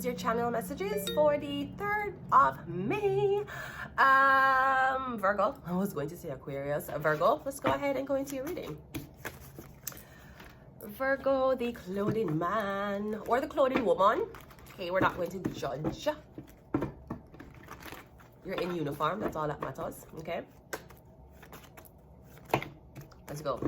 is your channel messages for the 3rd of May. Virgo, I was going to say Aquarius. Virgo, let's go ahead and go into your reading. Virgo, the clothing man or the clothing woman. Okay, we're not going to judge. You're in uniform, that's all that matters. Okay, let's go.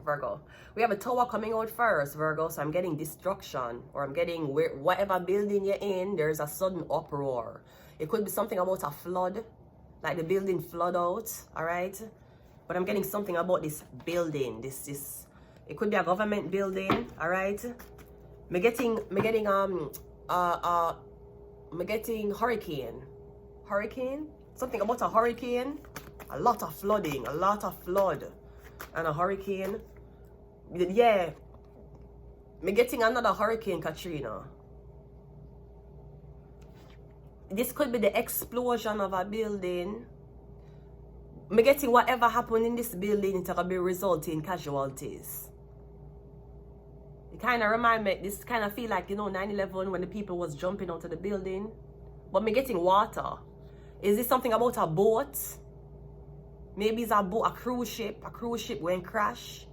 Virgo, we have a tower coming out first, Virgo, so I'm getting destruction, or I'm getting whatever building you're in, there's a sudden uproar. It could be something about a flood, like the building flood out, all right? But I'm getting something about this building, this it could be a government building, all right? I'm getting hurricane, something about a hurricane, a lot of flooding, a lot of flood, and a hurricane. Yeah, I'm getting another Hurricane Katrina. This could be the explosion of a building. I'm getting whatever happened in this building, it's gonna be resulting in casualties. It kind of remind me, this kind of feel like, you know, 9/11 when the people was jumping out of the building. But I'm getting water. Is this something about a boat? Maybe it's a boat, a cruise ship going crash.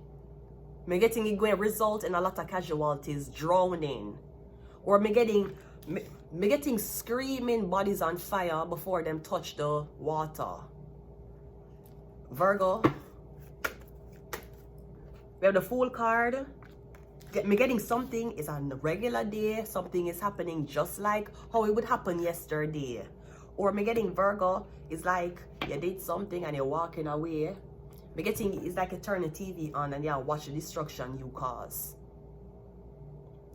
I'm getting it going to result in a lot of casualties, drowning. Or I'm getting screaming bodies on fire before them touch the water. Virgo, we have the Fool card. Me getting something is on a regular day, something is happening just like how it would happen yesterday. Or me getting Virgo is like you did something and you're walking away. Me getting it's like you turn the TV on and yeah, watch the destruction you cause.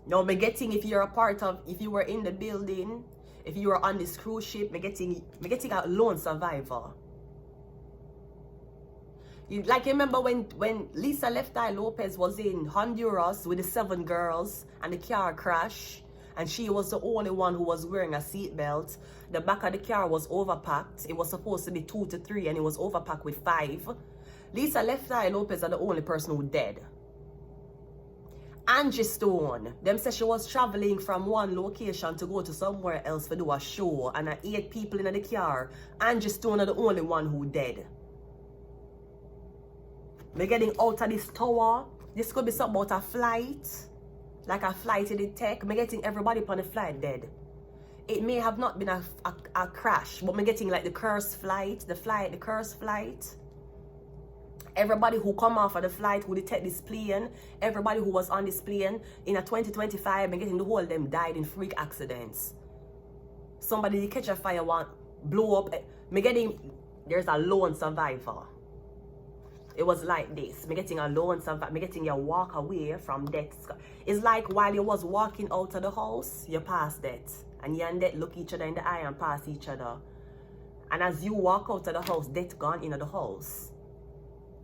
No, me getting if you're a part of, if you were in the building, if you were on this cruise ship, me getting a lone survivor. You remember when Lisa Left Eye Lopez was in Honduras with the 7 girls and the car crashed, and she was the only one who was wearing a seatbelt. The back of the car was overpacked. It was supposed to be 2 to 3 and it was overpacked with 5. Lisa Left Eye Lopez are the only person who dead. Angie Stone, them say she was traveling from one location to go to somewhere else to do a show, and 8 people in the car. Angie Stone are the only one who dead. Me getting out of this tower. This could be something about a flight, like a flight in the tech. Me getting everybody on the flight dead. It may have not been a crash, but me getting like the cursed flight, the cursed flight. Everybody who come off of the flight, who detect this plane, everybody who was on this plane in a 2025, and getting the whole of them died in freak accidents. Somebody catch a fire, blow up. Me getting, there's a lone survivor. It was like this. Me getting a lone survivor. Me getting you walk away from death. It's like while you was walking out of the house, you pass death. And you and death look each other in the eye and pass each other. And as you walk out of the house, death gone into the house.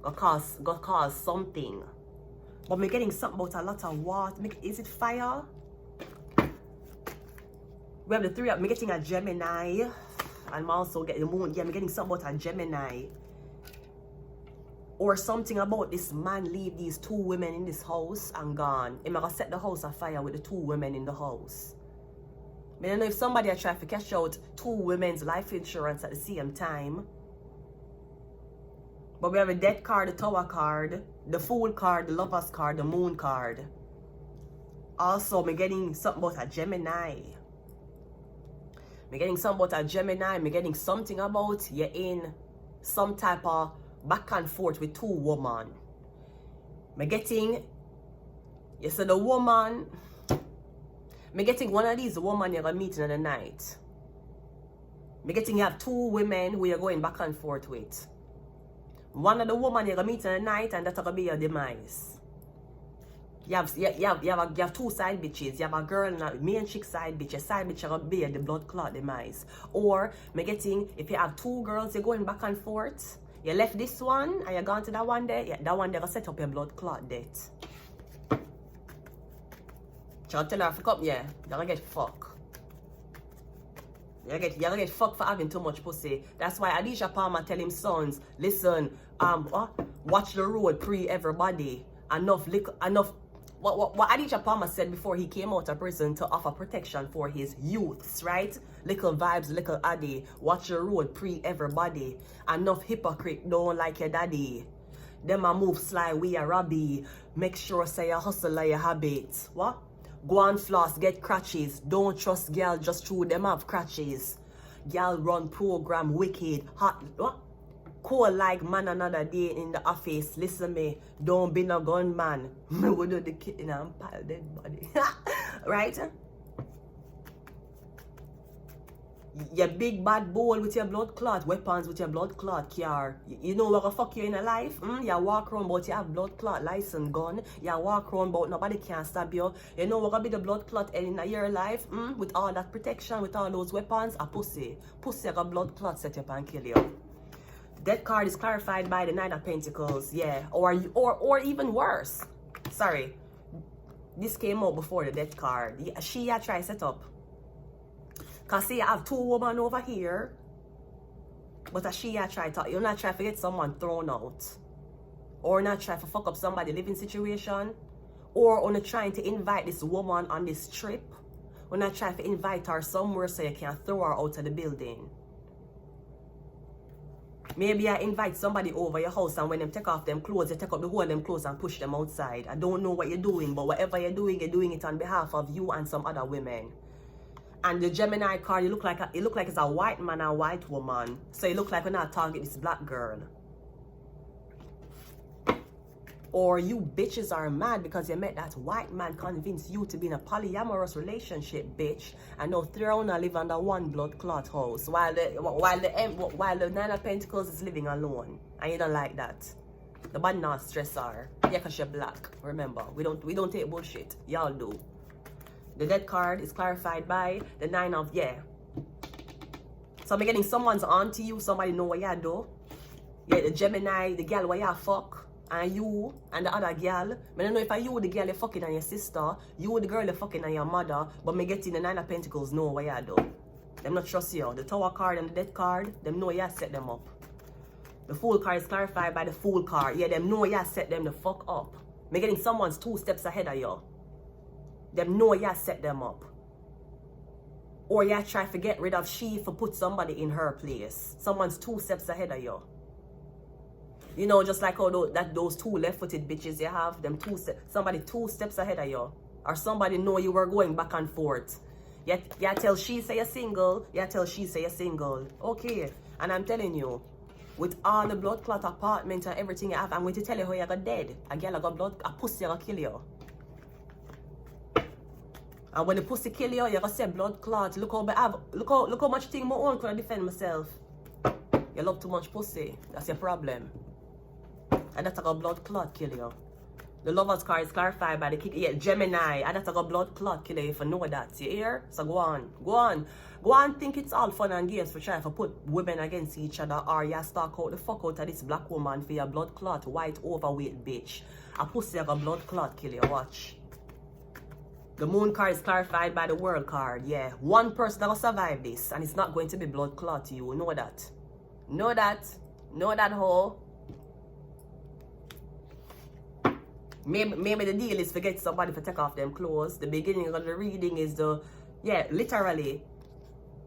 Got cause something. But me getting something about a lot of water. Is it fire? We have the 3 of me getting a Gemini. And I'm also getting the moon. Yeah, I'm getting something about a Gemini. Or something about this man leave these 2 women in this house and gone. Am I gonna set the house afire with the 2 women in the house? I don't know if somebody are trying to cash out 2 women's life insurance at the same time. But we have a Death card, the Tower card, the Fool card, the Lovers card, the Moon card. Also, I'm getting something about a Gemini. I'm getting something about a Gemini. I'm getting something about you're in some type of back and forth with 2 women. I'm getting, you said the woman, I'm getting one of these women you're going to meet in the night. I'm getting you have 2 women who you're going back and forth with. One of the women you're going to meet in the night, and that's going to be your demise. You have 2 side bitches. You have a girl and a main chick side bitch. Your side bitch are going to be the blood clot demise. Or, I'm getting, if you have 2 girls, you're going back and forth. You left this one and you're gone to that one there. Yeah, that one there will set up your blood clot death. Shall I tell her to come? Yeah, you're gonna get fucked. You're gonna get fucked for having too much pussy. That's why Alicia Palmer tell him sons, listen, watch the road, pre everybody. Enough what Adidja Palmer said before he came out of prison to offer protection for his youths, right? Little vibes, little Addy. Watch your road, pre everybody. Enough hypocrite don't like your daddy. Them a move sly, we a Robbie. Make sure say you hustle like your habit. What? Go on floss, get crutches. Don't trust girl just through them have crutches. Girl run program wicked. Hot, what? Cool like man another day in the office. Listen me, don't be no gunman. Me would do the kitten and pile dead body. Right? Your big bad bowl with your blood clot, weapons with your blood clot car. You know what gonna fuck you in a life? You walk around but you have blood clot license gun. You walk around but nobody can stab you. You know what gonna be the blood clot in your life? With all that protection, with all those weapons, a pussy. Pussy got blood clot set up and kill you. That card is clarified by the Nine of Pentacles, yeah. Or even worse. Sorry. This came out before the death card. Yeah, she try set up. Cause see, you have two women over here, but she try to, you're not trying to get someone thrown out, or not trying to fuck up somebody living situation, or on trying to invite this woman on this trip, or not trying to invite her somewhere so you can throw her out of the building. Maybe I invite somebody over your house and when them take off them clothes, you take up the whole of them clothes and push them outside. I don't know what you're doing, but whatever you're doing it on behalf of you and some other women. And the Gemini card, you look like it's a white man and a white woman. So you look like we're not target this black girl. Or you bitches are mad because you met that white man convinced you to be in a polyamorous relationship, bitch. And now throw and live under one blood clot house while the Nine of Pentacles is living alone. And you don't like that. The bad not stressor. Yeah, cause you're black. Remember, we don't take bullshit. Y'all do. The death card is clarified by the Nine of, yeah. So I'm getting someone's on to you, somebody know what you do. Yeah, the Gemini, the girl where you fuck, and you and the other girl. I don't know if you the girl you're fucking and your sister, you the girl you're fucking and your mother, but me getting the Nine of Pentacles know what you do. Them not trust you. The Tower card and the death card, them know you set them up. The Fool card is clarified by the Fool card. Yeah, them know you set them the fuck up. Me getting someone's 2 steps ahead of you. Them know you set them up. Or you try to get rid of she for put somebody in her place. Someone's 2 steps ahead of you. You know, just like how those 2 left-footed bitches you have, them somebody 2 steps ahead of you. Or somebody know you were going back and forth. You tell she say you're single, you tell she say you're single. Okay, and I'm telling you, with all the blood clot apartment and everything you have, I'm going to tell you how you got dead. A girl got blood, a pussy gonna kill you. And when the pussy kill you, you're gonna say blood clot. Look how much thing my own could defend myself. You love too much pussy. That's your problem. And that's like a blood clot kill you. The Lover's card is clarified by the kick. Yeah, Gemini. And that's like a blood clot kill you if you know that. You hear? So go on. Go on. Go on, think it's all fun and games for trying to put women against each other, or you stalk out the fuck out of this black woman for your blood clot, white overweight bitch. A pussy like a blood clot kill you. Watch. The Moon card is clarified by the World card. Yeah, one person that will survive this, and it's not going to be blood clot to you. Know that. Know that. Know that hoe. Maybe the deal is to get somebody to take off them clothes. The beginning of the reading is literally.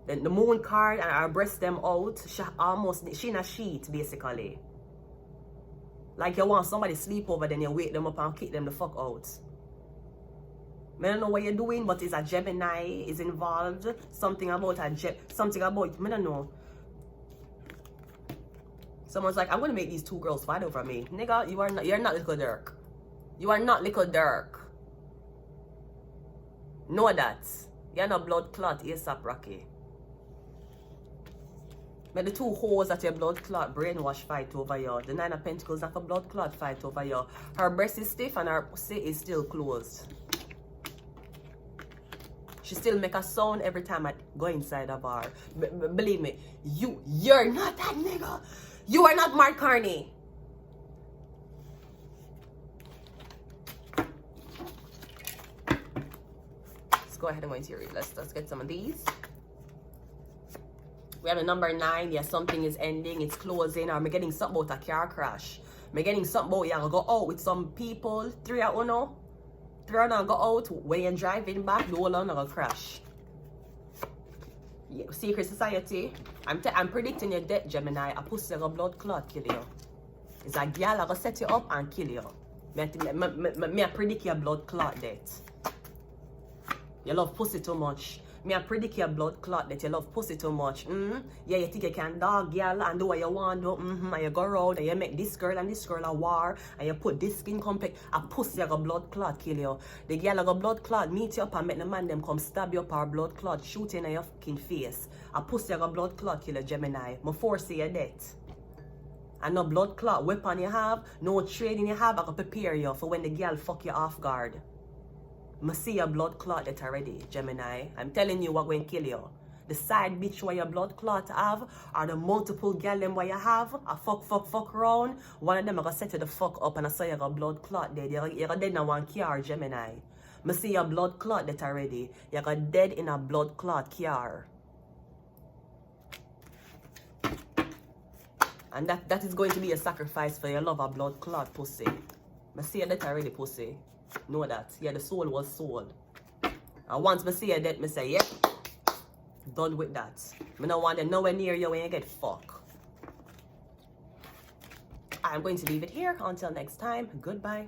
The Moon card and her breast them out. She in a sheet, basically. Like you want somebody sleep over, then you wake them up and kick them the fuck out. I don't know what you're doing, but it's a Gemini is involved. Something about I don't know. Someone's like, I'm gonna make these 2 girls fight over me. Nigga, you're not little Dirk. You are not little Dirk. Know that. You're not blood clot, ASAP Rocky. But the 2 hoes that your blood clot brainwash fight over you. The Nine of Pentacles not a blood clot fight over you. Her breast is stiff and her pussy is still closed. She still make a sound every time I go inside of her. Believe me, you're not that nigga. You are not Mark Carney. Let's go ahead and go into your read. Let's get some of these. We have the number 9. Yeah, something is ending. It's closing. Or I'm getting something about a car crash. I'm getting something about you go out with some people. 3 or 1. turn and go out. When you're driving back, the whole lot gonna crash. Yeah, secret society. I'm predicting your death, Gemini. A pussy like a blood clot kill you. It's a girl that gonna set you up and kill you. Me I predict your blood clot death. You love pussy too much. Me I predict your blood clot that you love pussy too much. Yeah, you think you can dog girl and do what you want to. And you go around and you make this girl and this girl a war. And you put this skin complex. A pussy like a blood clot kill you. The girl like a blood clot meet you up and make the man them come stab you up or blood clot shoot in your fucking face. A pussy like a blood clot kill you, Gemini. Me force your death. And no blood clot weapon you have, no training you have, I can prepare you for when the girl fuck you off guard. I see your blood clot that already, Gemini. I'm telling you what going to kill you. The side bitch where your blood clot have, or the multiple girl them where you have, a fuck round. One of them I gonna set you the fuck up and I saw you got blood clot dead. You're dead in one car, Gemini. I see your blood clot that already. You got dead in a blood clot car. And that is going to be a sacrifice for your love of blood clot pussy. I see that already, pussy. Know that. Yeah, the soul was sold. And once I see that, I say, yep, done with that. I don't want them nowhere near you when you get fucked. I'm going to leave it here. Until next time, goodbye.